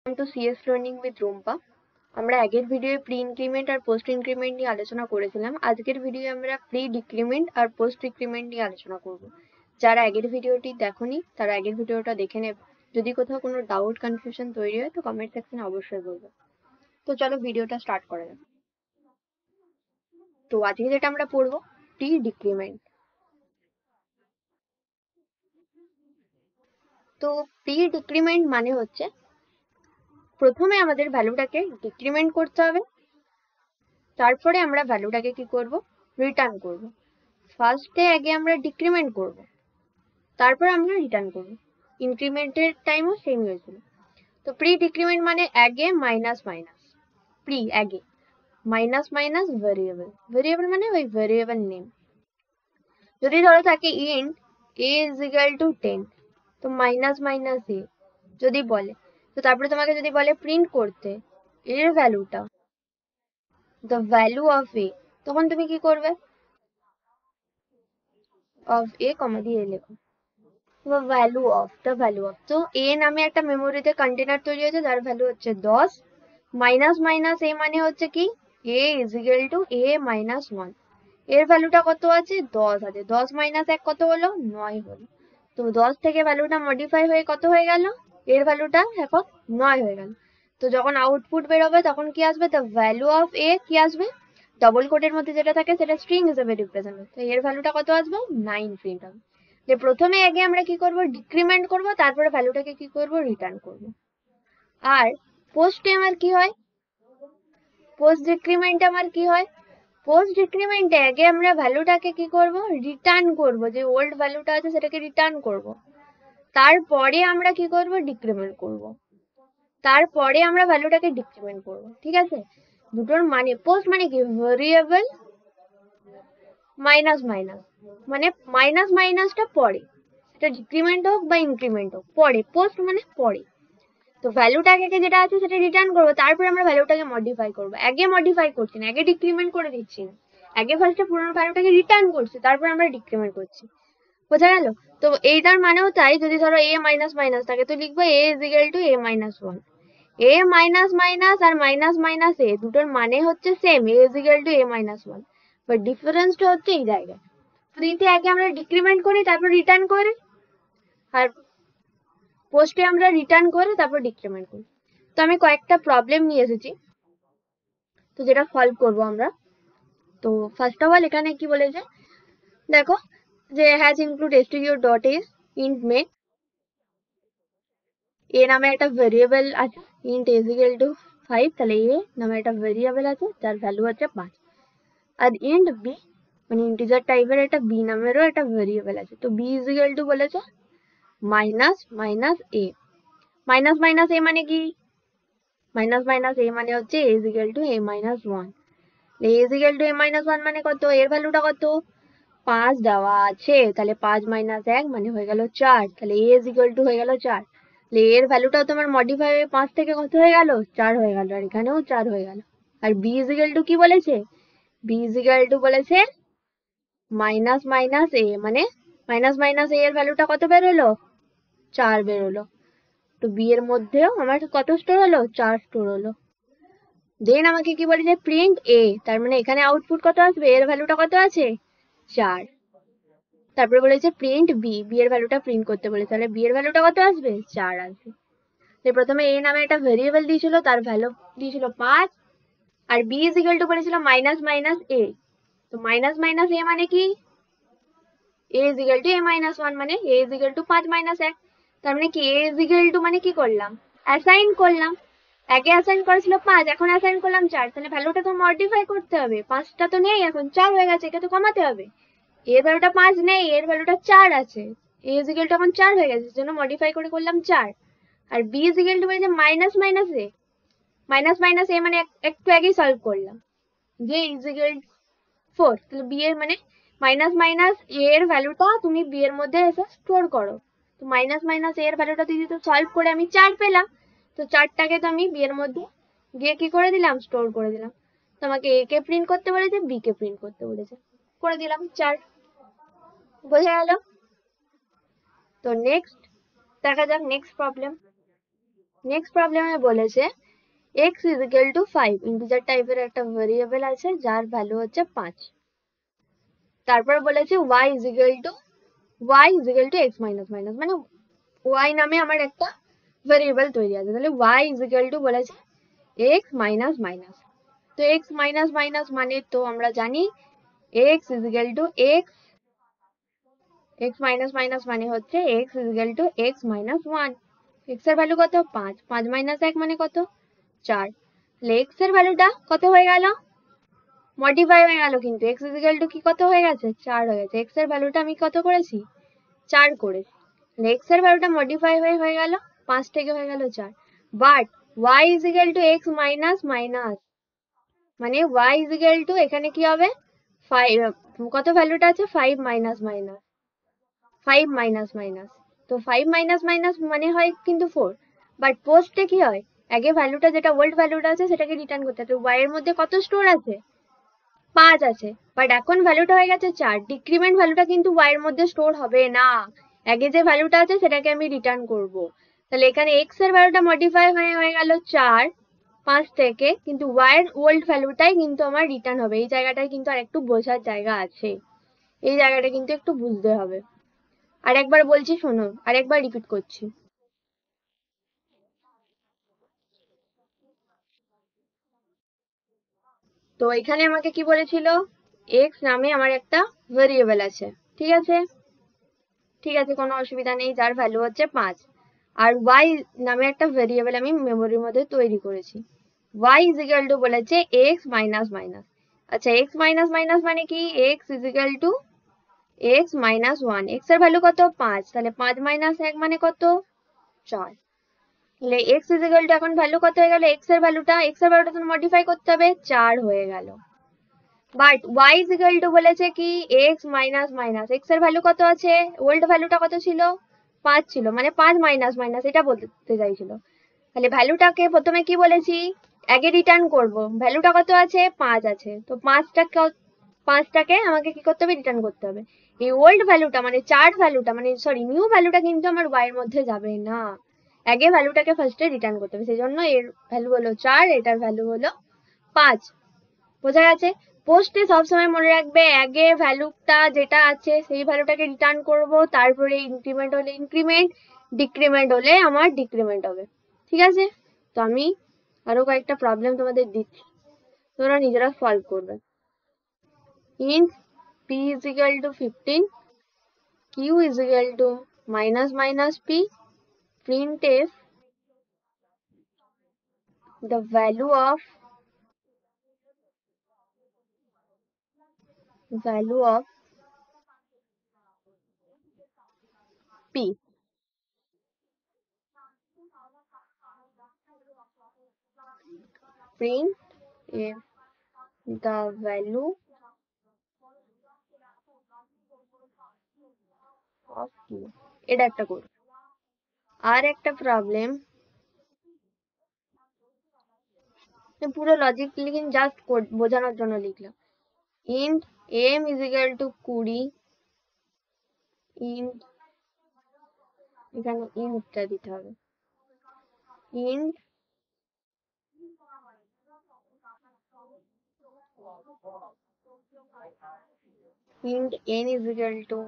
Welcome to CS learning with Rumpa. আমরা আগের ভিডিওয়ে pre increment আর post increment নিয়ে আলোচনা করেছিলাম। আজকের ভিডিওয়ে আমরা প্রি ডিক্রিমেন্ট আর পোস্ট ডিক্রিমেন্ট নিয়ে আলোচনা করব। যারা আগের ভিডিওটি দেখোনি তারা আগের ভিডিওটা দেখে নেবে। যদি কোথাও কোনো ডাউট কনফিউশন তৈরি হয় তো কমেন্ট সেকশনে অবশ্যই বলবে। তো চলো ভিডিওটা স্টার্ট করা যাক। তো আজকে যেটা আমরা পড়বো প্রি ডিক্রিমেন্ট। তো প্রি ডিক্রিমেন্ট মানে হচ্ছে প্রথমে আমাদের ভ্যালুটাকে ডিক্রিমেন্ট করতে হবে, তারপরে আমরা ভ্যালুটাকে কি করব, রিটার্ন করব। ফার্স্টে আগে আমরা ডিক্রিমেন্ট করব, তারপর আমরা রিটার্ন করব। ইনক্রিমেন্টের টাইমও সেম হয়েছিল। তো প্রি ডিক্রিমেন্ট মানে আগে মাইনাস মাইনাস, প্রি আগে মাইনাস মাইনাস ভেরিয়েবল, ভেরিয়েবল মানে ওই ভেরিয়েবল নেম। যদি ধরো থাকে int A is equal two 10, তো মাইনাস মাইনাস এ যদি বলে, তো তারপরে তোমাকে যদি বলে প্রিন্ট করতে এর ভ্যালুটা, দ্য ভ্যালু অফ এ, তখন তুমি কি করবে, অফ এ কমা দিয়ে লেখো দ্য ভ্যালু অফ। তো এ নামে একটা মেমোরিতে কন্টেনার তৈরি হয়েছে যার ভ্যালু হচ্ছে 10, মাইনাস মাইনাস এ মানে হচ্ছে কি a is equal to a minus 1। এর ভ্যালুটা কত আছে, 10 আছে, 10 মাইনাস 1 কত হলো, 9 হলো। তো 10 থেকে ভ্যালুটা মডিফাই হয়ে কত হয়ে গেল, এর ভ্যালুটা এখন 9 হয়ে গেল। তো যখন আউটপুট বেরোবে তখন কি আসবে, দ্য ভ্যালু অফ এ কি আসবে, ডবল কোডের মধ্যে যেটা থাকে সেটা স্ট্রিং হিসেবে রিপ্রেজেন্ট হয়। তো এর ভ্যালুটা কত আসবে, 9 প্রিন্ট হবে। যে প্রথমে আগে আমরা কি করব, ডিক্রিমেন্ট করব, তারপরে ভ্যালুটাকে কি করব, রিটার্ন করব। আর পোস্টে আমার কি হয়, পোস্ট ডিক্রিমেন্টে আমার কি হয়, পোস্ট ডিক্রিমেন্টে আগে আমরা ভ্যালুটাকে কি করব, রিটার্ন করব, যে ওল্ড ভ্যালুটা আছে সেটাকে রিটার্ন করব। তারপরে আমরা কি করব, ডিক্রিমেন্ট করব। তারপরে আমরা ভ্যালুটাকে ডিক্রিমেন্ট করব, ঠিক আছে। দুটোর মানে, পোস্ট মানে কি, ভেরিয়েবল মাইনাস মাইনাস, মানে মাইনাস মাইনাসটা পরে, সেটা ডিক্রিমেন্ট হোক বা ইনক্রিমেন্ট হোক পরে, পোস্ট মানে পরে। তো ভ্যালুটাকে যেটা আছে সেটা রিটার্ন করবো, তারপরে আমরা ভ্যালুটাকে মডিফাই করবো। আগে মডিফাই করছি না, আগে ডিক্রিমেন্ট করে দিচ্ছি না, আগে ফার্স্টে পুরোনো ভ্যালুটাকে রিটার্ন করছি, তারপর আমরা ডিক্রিমেন্ট করছি। বোঝা গেল? তো এইটার মানেও তাই, যদি ধরো এ মাইনাস মাইনাস থাকে তো লিখবো a is equal to a minus 1। A minus minus আর মাইনাস মাইনাস এ দুটোর মানে হচ্ছে same, a is equal to a minus 1, but ডিফারেন্সটা হচ্ছে এই জায়গায়। তো আগে আমরা ডিক্রিমেন্ট করি তারপর রিটার্ন করি, আর পোস্টে আমরা রিটার্ন করে তারপর ডিক্রিমেন্ট করি। তো আমি কয়েকটা প্রবলেম নিয়ে এসেছি, তো যেটা সলভ করবো আমরা। তো ফার্স্ট অফ অল এখানে কি বলেছে দেখো, যে hash include stdio dot h int main, a নামে একটা ভেরিয়েবল আছে, ইন্ট ইজ ইকুয়াল টু 5, তাহলে এ নামে একটা ভেরিয়েবল আছে যার ভ্যালু হচ্ছে 5। আর ইন্ট বি মানে ইন্টিজার টাইপের একটা বি নামেরও একটা ভেরিয়েবল আছে। তো বি ইজ ইকুয়াল টু বলেছে minus minus a, minus minus a মানে কি, মাইনাস মাইনাস এ মানে হচ্ছে a is equal to a minus 1। A is equal to a minus 1 মানে কত, এর ভ্যালুটা কত, 5 দেওয়া আছে, তাহলে 5 মাইনাস 1 মানে হয়ে গেল 4, তাহলে এ ইজ ইকুয়াল টু হয়ে গেল 4। তাহলে এর ভ্যালুটাও তোমার মডিফাই হয়ে 5 থেকে কত হয়ে গেল, 4 হয়ে গেল, আর এখানেও 4 হয়ে গেল। আর বি ইজ ইকুয়াল টু কি বলেছে, বি ইজ ইকুয়াল টু বলেছে মাইনাস মাইনাস এ, মানে মাইনাস মাইনাস এ এর ভ্যালুটা কত বেরোলো, 4 বেরোলো। তো বি এর মধ্যেও আমার কত স্টোর হলো, 4 স্টোর হলো। দেন আমাকে কি বলেছে, প্রিন্ট এ, তার মানে এখানে আউটপুট কত আসবে, এর ভ্যালুটা কত আছে, 4। তারপরে বলেছে প্রিন্ট বি, বি এর ভ্যালুটা প্রিন্ট করতে বলেছে, তাহলে বি এর ভ্যালুটা কত আসবে, 4 আসবে। প্রথমে এ নামে একটা ভেরিয়েবল দিয়েছিল, তার ভ্যালু দিয়েছিল 5, আর বি ইজ ইকুয়াল টু বলেছিল মাইনাস মাইনাস এ। তো মাইনাস মাইনাস এ মানে কি, a is equal to a minus 1, মানে a is equal to 5 minus 1। তার মানে কি, এ ইজ ইকুয়াল টু মানে কি করলাম, অ্যাসাইন করলাম। আগে অ্যাসাইন করেছিল 5, এখন অ্যাসাইন করলাম 4, তাহলে ভ্যালুটা তো মডিফাই করতে হবে, 5টা তো নেই এখন, 4 হয়ে গেছে, একে তো কমাতে হবে। এর ভ্যালুটা 5 নেই, এর ভ্যালুটা 4 আছে, এ ইজ ইকুয়াল টু এখন 4 হয়ে গেছে, জন্য মডিফাই করে করলাম 4। আর বি ইজ ইকুয়াল টু বলেছে minus minus a, minus minus a মানে একটু আগেই সলভ করলাম, যে ইজ ইকুয়াল 4, তাহলে বি এর মানে মাইনাস মাইনাস এ এর ভ্যালুটা তুমি বি এর মধ্যে এসে স্টোর করো। তো মাইনাস মাইনাস এ এর ভ্যালুটা দিয়ে তো সলভ করে আমি 4 পেলাম, তো 4টাকে তো আমি বি এর মধ্যে গিয়ে কি করে দিলাম, স্টোর করে দিলাম। তো আমাকে এ কে প্রিন্ট করতে বলেছে, বি কে প্রিন্ট করতে বলেছে, করে দিলাম 4। বোঝা গেল? তো নেক্সট দেখা যাক, নেক্সট প্রবলেম। নেক্সট প্রবলেমে বলেছে x is equal to 5, integer টাইপের একটা ভেরিয়েবল আছে যার ভ্যালু হচ্ছে 5। তারপর বলেছে y is equal two x minus minus, মানে y নামে আমার একটা ভেরিয়েবল তৈরি আছে, তাহলে y ইজ ইকুয়াল টু বলেছে x মাইনাস মাইনাস। তো x মাইনাস মাইনাস মানে তো আমরা জানি x is equal two x minus minus মানে হচ্ছে x is equal two x minus 1। x এর ভ্যালু কত? 5, 5 মাইনাস 1 মানে কত? 4। তাহলে x এর ভ্যালুটা কত হয়ে গেল? মডিফাই হয়ে গেল, কিন্তু x ইজ ইকুয়াল টু কি কত হয়ে গেছে? 4 হয়ে গেছে। x এর ভ্যালুটা আমি কত করেছি? 4 করেছি। তাহলে x এর ভ্যালুটা মডিফাই হয়ে গেল, 5 থেকে হয়ে গেল 4। But y is equal two x minus minus, মানে y ইজ ইকুয়াল টু এখানে কি হবে? 5, কত ভ্যালুটা আছে? 5 মাইনাস মাইনাস, 5 মাইনাস মাইনাস। তো 5 মাইনাস মাইনাস মানে হয় কিন্তু 4। বাট পোস্টে কি হয়? আগে ভ্যালুটা যেটা ওল্ড ভ্যালুটা আছে সেটাকে রিটার্ন করতে হবে। y এর মধ্যে কত স্টোর আছে? 5 আছে। বাট এখন ভ্যালুটা হয়ে গেছে 4, ডিক্রিমেন্ট ভ্যালুটা কিন্তু y এর মধ্যে স্টোর হবে না। আগে যে ভ্যালুটা আছে সেটাকে আমি রিটার্ন করব। তাহলে এখানে x এর ভ্যালুটা মডিফাই হয়ে গেল 4 5 থেকে, কিন্তু y এর ওল্ড ভ্যালুটাই কিন্তু আমার রিটার্ন হবে। এই জায়গাটায় কিন্তু আর একটু বোঝার জায়গা আছে, এই জায়গাটা কিন্তু একটু বুঝতে হবে। আর একবার বলছি শোনো, আর একবার রিপিট করছি। তো এখানে আমাকে কি বলেছিল? x নামে আমার একটা ভেরিয়েবল আছে, ঠিক আছে? ঠিক আছে, কোনো অসুবিধা নেই, যার ভ্যালু হচ্ছে 5। আর y নামে একটা ভেরিয়েবল আমি মেমোরির মধ্যে তৈরি করেছি। y ইজ ইকুয়াল টু বলেছে x মাইনাস মাইনাস। আচ্ছা, x মাইনাস মাইনাস মানে কি? x is equal two x minus 1। x এর ভ্যালু কত? 5, তাহলে 5 মাইনাস 1 মানে কত? 4। তাহলে x ইজ ইকুয়াল টু এখন ভ্যালু কত হয়ে গেল? x এর ভ্যালুটা তো মডিফাই করতে হবে, 4 হয়ে গেল। But y is equal to বলেছে কি? x minus minus. x এর ভ্যালু কত আছে? ওল্ড ভ্যালুটা কত ছিল? 5 ছিল, মানে 5 মাইনাস মাইনাস এটা বলতে চাইছিল। তাহলে ভ্যালুটাকে প্রথমে কি বলেছি? আগে রিটার্ন করব। ভ্যালুটা কত আছে? 5 আছে। তো 5টাকে আমাকে কি করতে হবে? রিটার্ন করতে হবে। এই ওল্ড ভ্যালুটা মানে 4 ভ্যালুটা, মানে সরি নিউ ভ্যালুটা কিন্তু আমার y এর মধ্যে যাবে না। আগে ভ্যালুটাকে ফার্স্টে রিটার্ন করতে হবে, সেই জন্য এর ভ্যালু হলো 4, এটার ভ্যালু হলো 5। বোঝা গেছে? পোস্টে সবসময় মনে রাখবে আগে ভ্যালুটা যেটা আছে সেই ভ্যালুটাকে রিটার্ন করব, তারপরে ইনক্রিমেন্ট হলে ইনক্রিমেন্ট, ডিক্রিমেন্ট হলে আমার ডিক্রিমেন্ট হবে। ঠিক আছে? তো আমি আরো কয়েকটা প্রবলেম তোমাদের দিচ্ছি, তোমরা নিজেরা সলভ করবে। int p is equal to 15, q is equal to minus minus p, printf the value of p, print if the value of p। এটা একটা করব। আর একটা প্রবলেম, পুরো লজিক লিখিন, জাস্ট বোঝানোর জন্য লিখলাম। int m is equal to 20, int এখানে ইন্টটা দিতে হবে, int n is equal to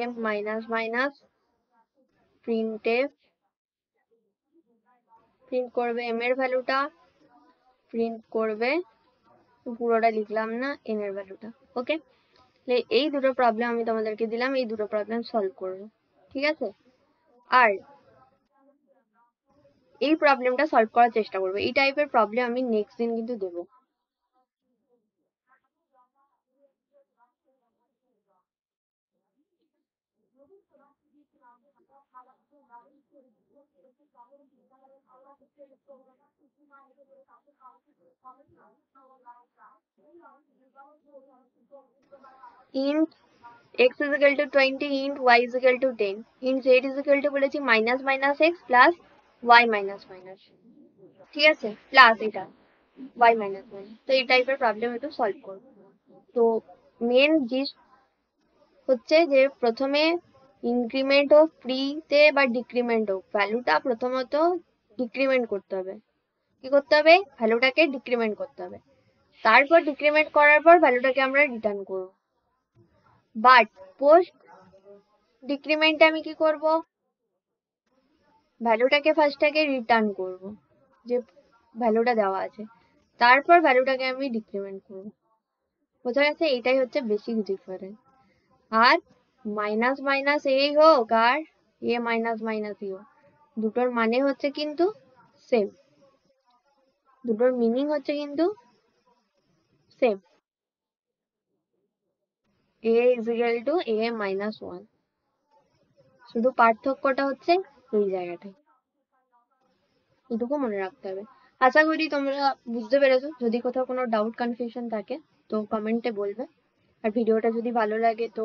m minus minus, printf print করবে m এর ভ্যালুটা, প্রিন্ট করবে, পুরোটা লিখলাম না, n এর ভ্যালুটা। ওকে, এই দুটো প্রবলেম আমি তোমাদেরকে দিলাম, এই দুটো প্রবলেম সলভ করবো। ঠিক আছে? আর এই প্রবলেমটা সলভ করার চেষ্টা করবো। এই টাইপের প্রবলেম আমি নেক্সট দিন কিন্তু দেবো। int x is equal to 20, int y is equal to 10, int z is equal to বলেছি minus minus x plus y minus minus. ঠিক আছে? প্লাস এটা y মাইনাস মাইনাস। তো এই টাইপের প্রবলেম একটু সলভ করবো। তো মেন জিনিস হচ্ছে যে প্রথমে ইনক্রিমেন্ট হোক ফ্রিতে বা ডিক্রিমেন্ট হোক, ভ্যালুটা প্রথমত ডিক্রিমেন্ট করতে হবে। কি করতে হবে? ভ্যালুটাকে ডিক্রিমেন্ট করতে হবে। তারপর ডিক্রিমেন্ট করার পর ভ্যালুটাকে আমরা রিটার্ন করব। বাট পোস্ট ডিক্রিমেন্টে আমি কি করব? ভ্যালুটাকে ফার্স্ট আগে রিটার্ন করব, যে ভ্যালুটা দেওয়া আছে, তারপর ভ্যালুটাকে আমি ডিক্রিমেন্ট করব। বোঝা গেছে? এটাই হচ্ছে বেসিক ডিফারেন্স। আর মাইনাস মাইনাস এই হোক আর এ মাইনাস মাইনাস ই হোক, দুটোর মানে হচ্ছে কিন্তু সেম, দুটোর মিনিং হচ্ছে কিন্তু same. A is equal two a minus one, শুধু পার্থক্যটা হচ্ছে এই জায়গাটায়। এটুকু মনে রাখতে হবে। আশা করি তোমরা বুঝতে পেরেছো। যদি কোথাও কোনো ডাউট কনফিউশন থাকে তো কমেন্টে বলবে। আর ভিডিওটা যদি ভালো লাগে তো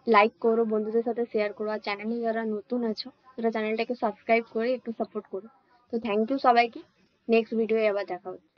লাইক করো, বন্ধুদের সাথে শেয়ার করো। আর চ্যানেলে যারা নতুন আছো তারা চ্যানেলটাকে সাবস্ক্রাইব করে একটু সাপোর্ট করো। তো থ্যাংক ইউ সবাইকে। নেক্সট ভিডিও আবার দেখা হচ্ছে।